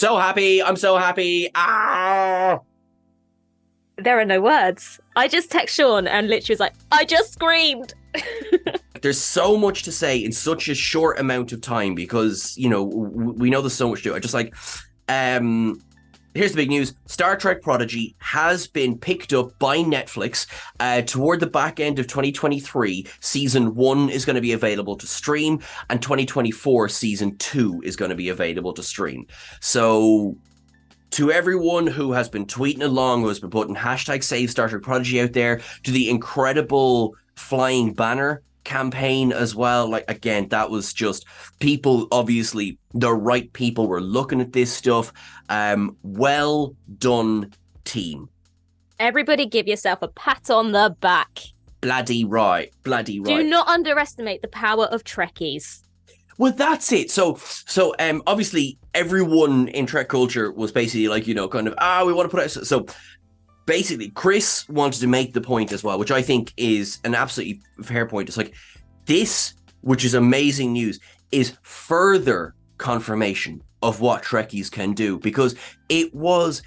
so happy. I'm so happy. Ah! There are no words. I just text Sean and literally was like, I just screamed. There's so much to say in such a short amount of time because, you know, we know there's so much to do. I just like, here's the big news. Star Trek Prodigy has been picked up by Netflix toward the back end of 2023. Season 1 is going to be available to stream, and 2024 Season 2 is going to be available to stream. So to everyone who has been tweeting along, who has been putting hashtag Save Star Trek Prodigy out there, to the incredible Flying Banner campaign as well, like, again, that was just people, obviously the right people were looking at this stuff. Well done, team. Everybody give yourself a pat on the back. Bloody right. Do not underestimate the power of Trekkies. Well, that's it. So obviously everyone in TrekCulture was basically like, you know, kind of, we want to put out. So basically, Chris wanted to make the point as well, which I think is an absolutely fair point. It's like, this, which is amazing news, is further confirmation of what Trekkies can do, because it was,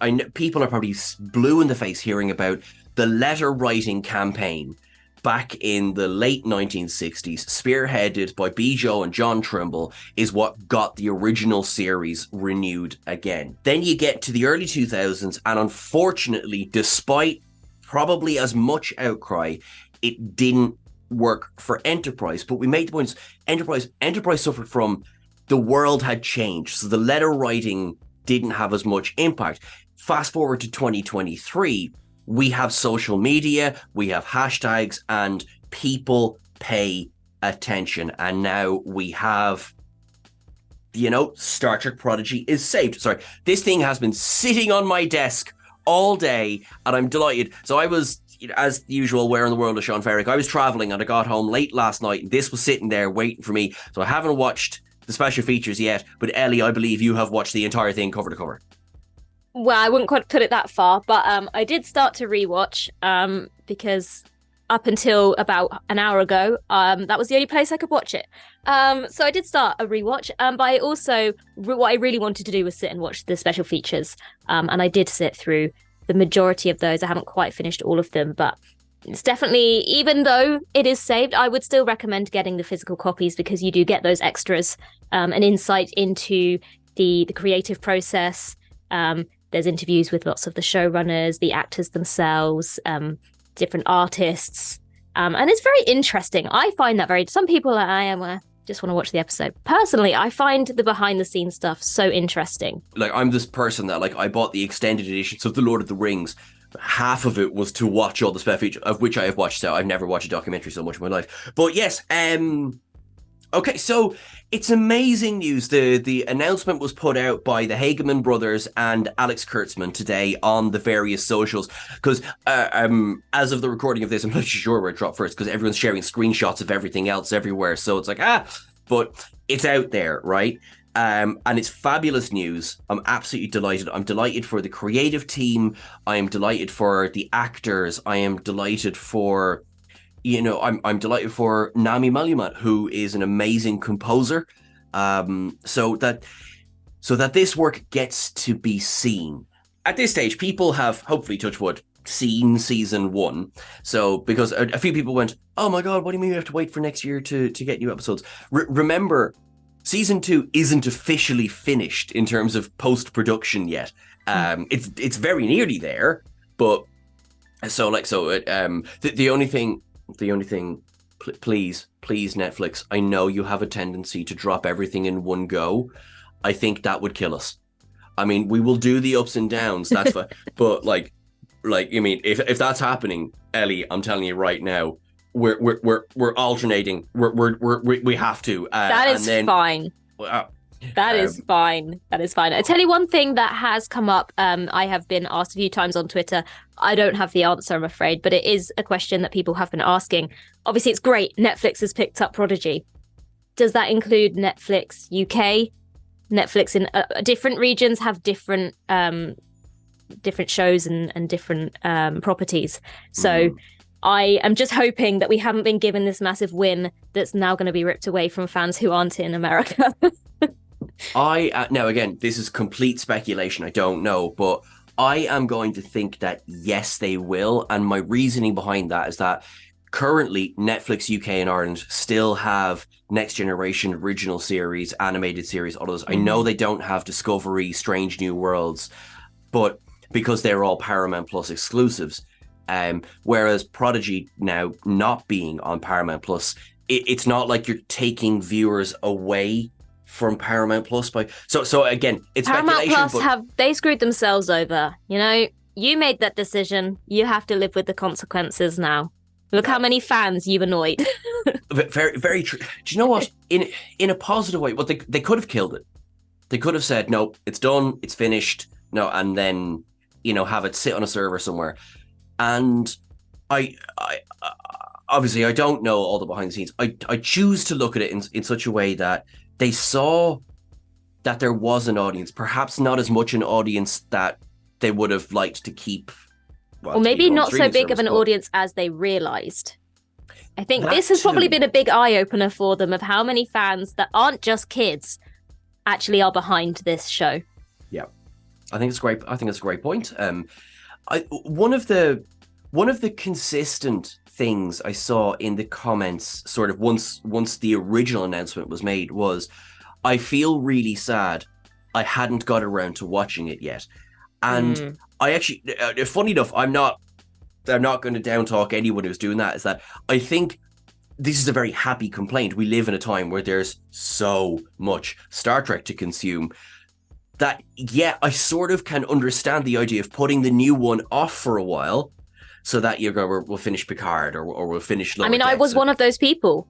I know people are probably blue in the face hearing about the letter writing campaign back in the late 1960s, spearheaded by Bijo and John Trimble, is what got the original series renewed again. Then you get to the early 2000s, and unfortunately, despite probably as much outcry, it didn't work for Enterprise. But we made the point, Enterprise suffered from the world had changed, so the letter writing didn't have as much impact. Fast forward to 2023, we have social media, we have hashtags, and people pay attention. And now we have, you know, Star Trek Prodigy is saved. Sorry, this thing has been sitting on my desk all day, and I'm delighted. So I was, as usual, where in the world of Sean Ferrick? I was traveling and I got home late last night, and this was sitting there waiting for me. So I haven't watched the special features yet, but Ellie, I believe you have watched the entire thing cover to cover. Well, I wouldn't quite put it that far, but I did start to rewatch because up until about an hour ago, that was the only place I could watch it. So I did start a rewatch, but I also, what I really wanted to do was sit and watch the special features, and I did sit through the majority of those. I haven't quite finished all of them, but it's definitely, even though it is saved, I would still recommend getting the physical copies, because you do get those extras, an insight into the creative process. There's interviews with lots of the showrunners, the actors themselves, different artists. And it's very interesting. I find that some people just want to watch the episode. Personally, I find the behind the scenes stuff so interesting. Like, I'm this person that, like, I bought the extended editions of The Lord of the Rings. Half of it was to watch all the special features, of which I have watched. So I've never watched a documentary so much in my life. But yes, okay, so it's amazing news. The announcement was put out by the Hageman brothers and Alex Kurtzman today on the various socials, because as of the recording of this, I'm not sure where it dropped first, because everyone's sharing screenshots of everything else everywhere. So it's like, but it's out there, right? And it's fabulous news. I'm absolutely delighted. I'm delighted for the creative team. I am delighted for the actors. I am delighted for, you know, I'm delighted for Nami Malumat, who is an amazing composer. So that this work gets to be seen. At this stage, people have, hopefully, touch wood, seen season 1. So, because a few people went, oh my God, what do you mean we have to wait for next year to get new episodes? Remember, season 2 isn't officially finished in terms of post-production yet. It's very nearly there, but the only thing, please Netflix, I know you have a tendency to drop everything in one go. I think that would kill us. I mean, we will do the ups and downs, that's fine. But like, I mean, if that's happening, Ellie, I'm telling you right now, we're alternating. We have to. That is fine. That is fine. I tell you one thing that has come up. I have been asked a few times on Twitter. I don't have the answer, I'm afraid, but it is a question that people have been asking. Obviously, it's great. Netflix has picked up Prodigy. Does that include Netflix UK? Netflix in different regions have different shows and different properties. So I am just hoping that we haven't been given this massive win that's now going to be ripped away from fans who aren't in America. Now again, this is complete speculation. I don't know, but I am going to think that yes, they will. And my reasoning behind that is that currently Netflix UK and Ireland still have Next Generation original series, animated series, all those. I know they don't have Discovery, Strange New Worlds, but because they're all Paramount Plus exclusives. Whereas Prodigy now not being on Paramount Plus, it's not like you're taking viewers away from Paramount Plus so again, it's Paramount speculation. Plus they screwed themselves over. You know, you made that decision. You have to live with the consequences now. Look how many fans you've annoyed. Very, very true. Do you know what? In a positive way, they could have killed it. They could have said, no, it's done, it's finished. No, and then, have it sit on a server somewhere. And I obviously I don't know all the behind the scenes. I choose to look at it in such a way that they saw that there was an audience, perhaps not as much an audience that they would have liked to keep. Or maybe not so big of an audience as they realised. I think this has probably been a big eye-opener for them of how many fans that aren't just kids actually are behind this show. Yeah, I think it's great. I think it's a great point. One of the consistent things I saw in the comments, sort of once the original announcement was made, was, I feel really sad I hadn't got around to watching it yet. And I actually, funny enough, I'm not going to down talk anyone who's doing that. Is that I think this is a very happy complaint. We live in a time where there's so much Star Trek to consume that, yeah, I sort of can understand the idea of putting the new one off for a while so that we'll finish Picard or we'll finish Lower Decks. I was one of those people.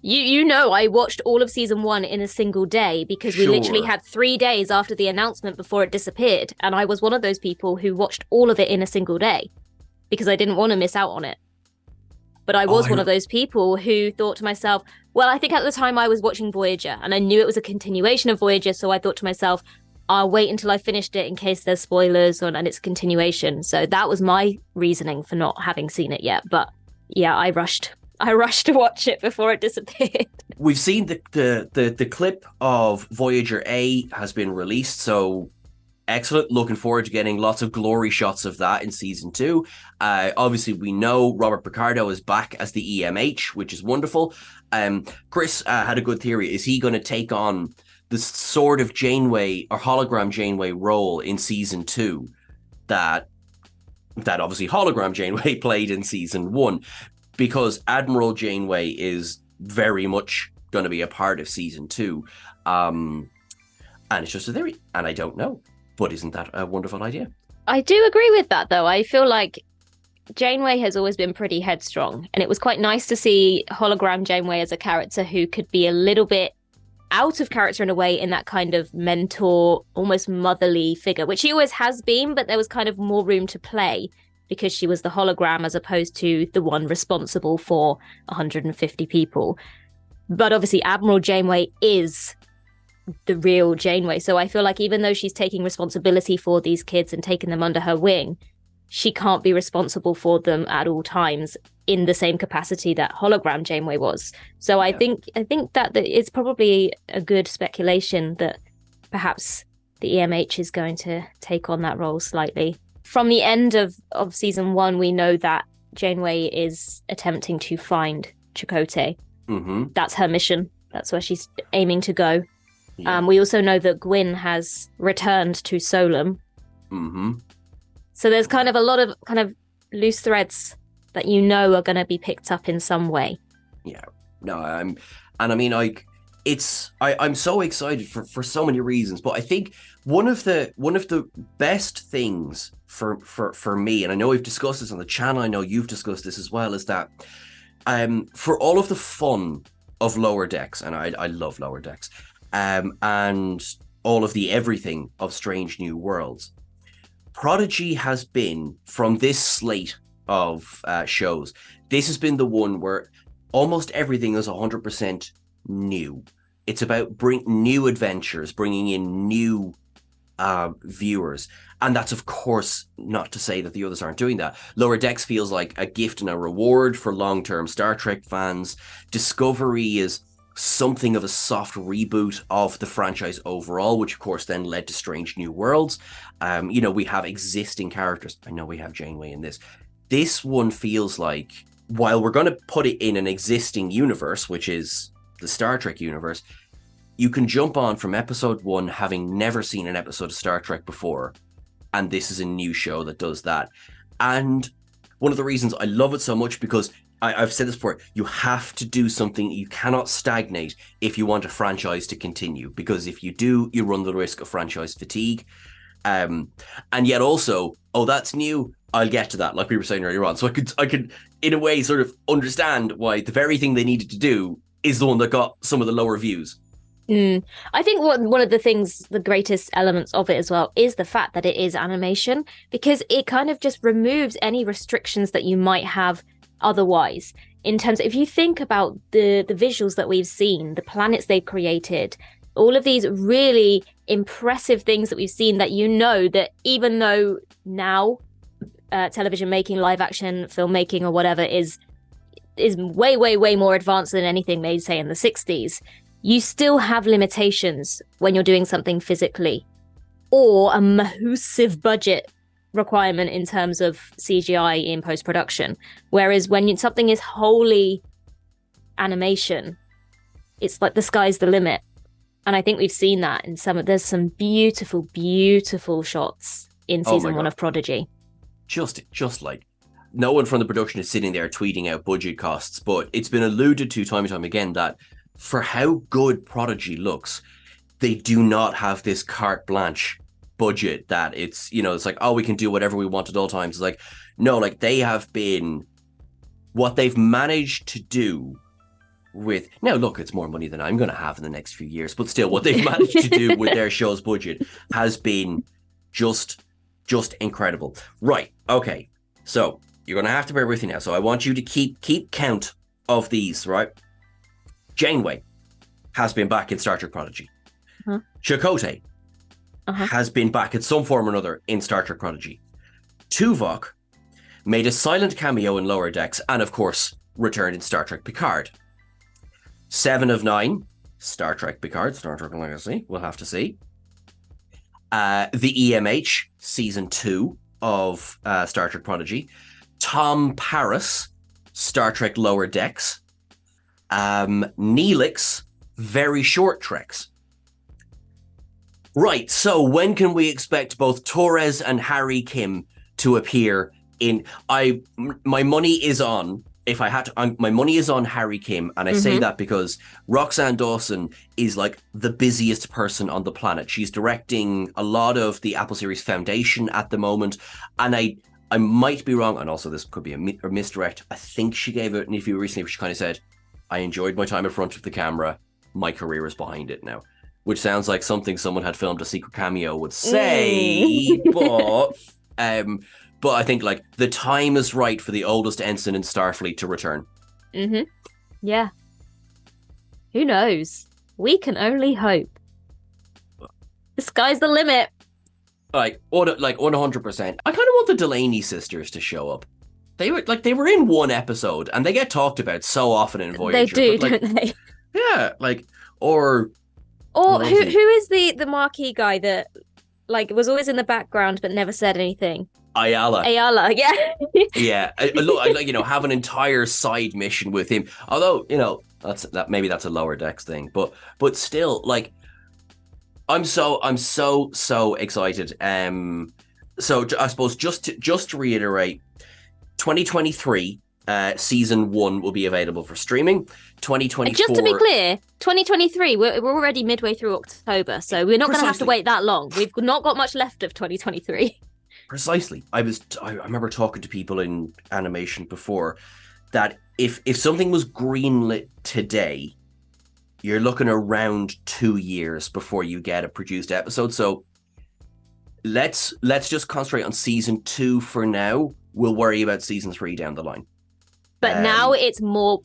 You know, I watched all of season 1 in a single day because we literally had 3 days after the announcement before it disappeared. And I was one of those people who watched all of it in a single day because I didn't want to miss out on it. But I was one of those people who thought to myself, well, I think at the time I was watching Voyager and I knew it was a continuation of Voyager. So I thought to myself, I'll wait until I finished it in case there's spoilers and it's a continuation. So that was my reasoning for not having seen it yet. But yeah, I rushed to watch it before it disappeared. We've seen the clip of Voyager A has been released, so excellent. Looking forward to getting lots of glory shots of that in season 2. Obviously, we know Robert Picardo is back as the EMH, which is wonderful. Chris had a good theory. Is he going to take on the sort of Janeway or hologram Janeway role in season 2 that obviously hologram Janeway played in season 1? Because Admiral Janeway is very much going to be a part of season 2. And it's just a theory, and I don't know. But isn't that a wonderful idea? I do agree with that, though. I feel like Janeway has always been pretty headstrong, and it was quite nice to see hologram Janeway as a character who could be a little bit out of character in a way, in that kind of mentor, almost motherly figure, which she always has been, but there was kind of more room to play because she was the hologram as opposed to the one responsible for 150 people. But obviously Admiral Janeway is the real Janeway. So I feel like even though she's taking responsibility for these kids and taking them under her wing, she can't be responsible for them at all times in the same capacity that hologram Janeway was. So I think that it's probably a good speculation that perhaps the EMH is going to take on that role slightly. From the end of season 1, we know that Janeway is attempting to find Chakotay. Mm-hmm. That's her mission. That's where she's aiming to go. Yeah. We also know that Gwyn has returned to Solum. Mm-hmm. So there's kind of a lot of kind of loose threads that are going to be picked up in some way. Yeah. No, I'm so excited for so many reasons, but I think one of the best things for me, and I know we've discussed this on the channel, I know you've discussed this as well, is that for all of the fun of Lower Decks, and I love Lower Decks, and all of the everything of Strange New Worlds, Prodigy has been, from this slate of shows, this has been the one where almost everything is 100% new. It's about new adventures, bringing in new viewers. And that's, of course, not to say that the others aren't doing that. Lower Decks feels like a gift and a reward for long-term Star Trek fans. Discovery is something of a soft reboot of the franchise overall, which of course then led to Strange New Worlds. We have existing characters. I know we have Janeway in this. This one feels like, while we're going to put it in an existing universe, which is the Star Trek universe, you can jump on from episode 1 having never seen an episode of Star Trek before, and this is a new show that does that. And one of the reasons I love it so much, because I've said this before, you have to do something. You cannot stagnate if you want a franchise to continue, because if you do, you run the risk of franchise fatigue. And yet also, that's new, I'll get to that, like we were saying earlier on. So I could in a way sort of understand why the very thing they needed to do is the one that got some of the lower views. I think one of the things, the greatest elements of it as well, is the fact that it is animation, because it kind of just removes any restrictions that you might have otherwise. In terms of, if you think about the visuals that we've seen, the planets they've created, all of these really impressive things that we've seen, that that even though now television making, live action filmmaking or whatever is way, way, way more advanced than anything they'd say in the 60s, you still have limitations when you're doing something physically, or a massive budget requirement in terms of CGI in post-production. Whereas when something is wholly animation, it's like the sky's the limit. And I think we've seen that in there's some beautiful, beautiful shots in season 1 of Prodigy. Just like, no one from the production is sitting there tweeting out budget costs, but it's been alluded to time and time again that for how good Prodigy looks, they do not have this carte blanche budget that it's like, we can do whatever we want at all times. It's like, no, like they have been, what they've managed to do with, now look, it's more money than I'm going to have in the next few years, but still what they've managed to do with their show's budget has been just incredible. Right. Okay. So you're going to have to bear with me now. So I want you to keep count of these, right? Janeway has been back in Star Trek Prodigy. Chakotay has been back in some form or another in Star Trek Prodigy. Tuvok made a silent cameo in Lower Decks, and of course returned in Star Trek Picard. 7 of 9, Star Trek Picard, Star Trek Legacy, we'll have to see. The EMH, season 2 of Star Trek Prodigy. Tom Paris, Star Trek Lower Decks. Neelix, very short treks. Right, so when can we expect both Torres and Harry Kim to appear in... My money is on, my money is on Harry Kim, and I say that because Roxanne Dawson is like the busiest person on the planet. She's directing a lot of the Apple Series Foundation at the moment, and I might be wrong, and also this could be a misdirect. I think she gave an interview recently where she kind of said, I enjoyed my time in front of the camera. My career is behind it now. Which sounds like something someone had filmed a secret cameo would say, but I think like the time is right for the oldest ensign in Starfleet to return. Yeah. Who knows? We can only hope. The sky's the limit. Like 100%. I kind of want the Delaney sisters to show up. They were in one episode, and they get talked about so often in Voyager. They do, don't they? Yeah, or who is the marquee guy that like was always in the background but never said anything? Ayala, yeah. Yeah, I have an entire side mission with him. Although maybe that's a Lower Decks thing, but still, like, I'm so excited. So I suppose just to reiterate, 2023 season 1 will be available for streaming. 2024. Just to be clear, 2023. We're already midway through October, so we're not going to have to wait that long. We've not got much left of 2023. Precisely. I remember talking to people in animation before that if something was greenlit today, you're looking around 2 years before you get a produced episode. So let's just concentrate on season 2 for now. We'll worry about season 3 down the line. But now it's more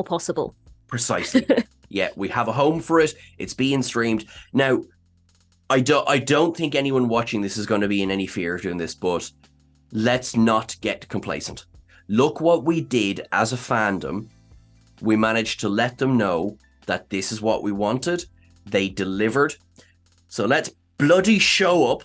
possible. Precisely. Yeah, we have a home for it. It's being streamed. Now, I don't think anyone watching this is going to be in any fear of doing this, but let's not get complacent. Look what we did as a fandom. We managed to let them know that this is what we wanted. They delivered. So let's bloody show up.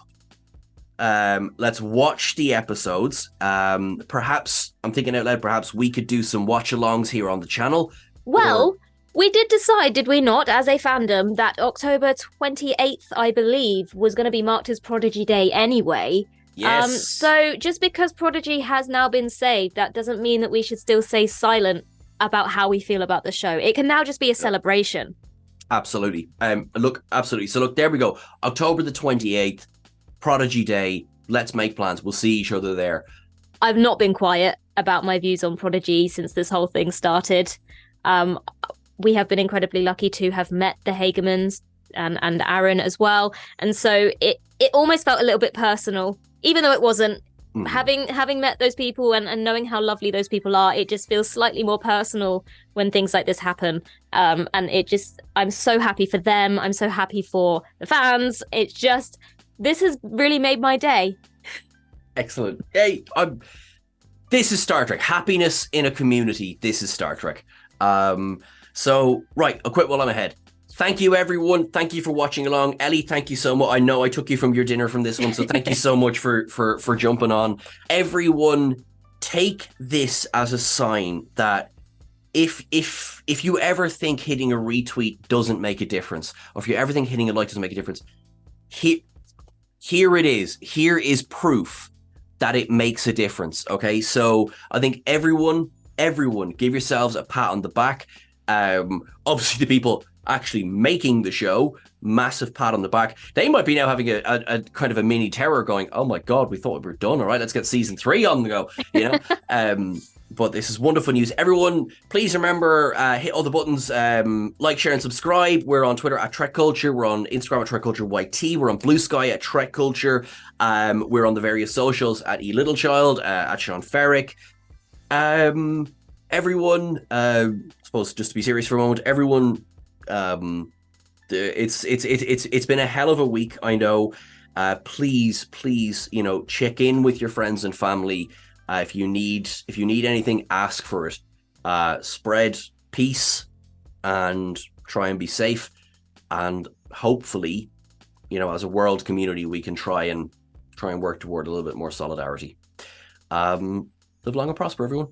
Let's watch the episodes. Perhaps, I'm thinking out loud, perhaps we could do some watch-alongs here on the channel. Well, we did decide, did we not, as a fandom, that October 28th, I believe, was going to be marked as Prodigy Day anyway. Yes. So just because Prodigy has now been saved, that doesn't mean that we should still stay silent about how we feel about the show. It can now just be a celebration. Absolutely. Absolutely. So look, there we go. October the 28th, Prodigy Day. Let's make plans. We'll see each other there. I've not been quiet about my views on Prodigy since this whole thing started. We have been incredibly lucky to have met the Hagemans and Aaron as well. And so it almost felt a little bit personal, even though it wasn't. Having met those people and knowing how lovely those people are, it just feels slightly more personal when things like this happen. And I'm so happy for them. I'm so happy for the fans. This has really made my day. Excellent. Hey, this is Star Trek. Happiness in a community. This is Star Trek. So, right, I'll quit while I'm ahead. Thank you, everyone. Thank you for watching along. Ellie, thank you so much. I know I took you from your dinner from this one, so thank you so much for jumping on. Everyone, take this as a sign that if you ever think hitting a retweet doesn't make a difference, or if you ever think hitting a like doesn't make a difference, here it is. Here is proof that it makes a difference. Okay, so I think everyone, give yourselves a pat on the back. Obviously, the people actually making the show, massive pat on the back. They might be now having a kind of a mini terror going, oh my god, we thought we were done. All right, let's get season 3 on the go, you know. But this is wonderful news. Everyone, please remember, hit all the buttons, like, share, and subscribe. We're on Twitter at TrekCulture. We're on Instagram at TrekCultureYT. We're on Blue Sky at TrekCulture. We're on the various socials at eLittleChild, at Sean Ferrick. Everyone, I suppose just to be serious for a moment, everyone, it's been a hell of a week, I know. Please, you know, check in with your friends and family. If you need anything, ask for it. Spread peace and try and be safe. And hopefully, you know, as a world community, we can try and work toward a little bit more solidarity. Live long and prosper, everyone.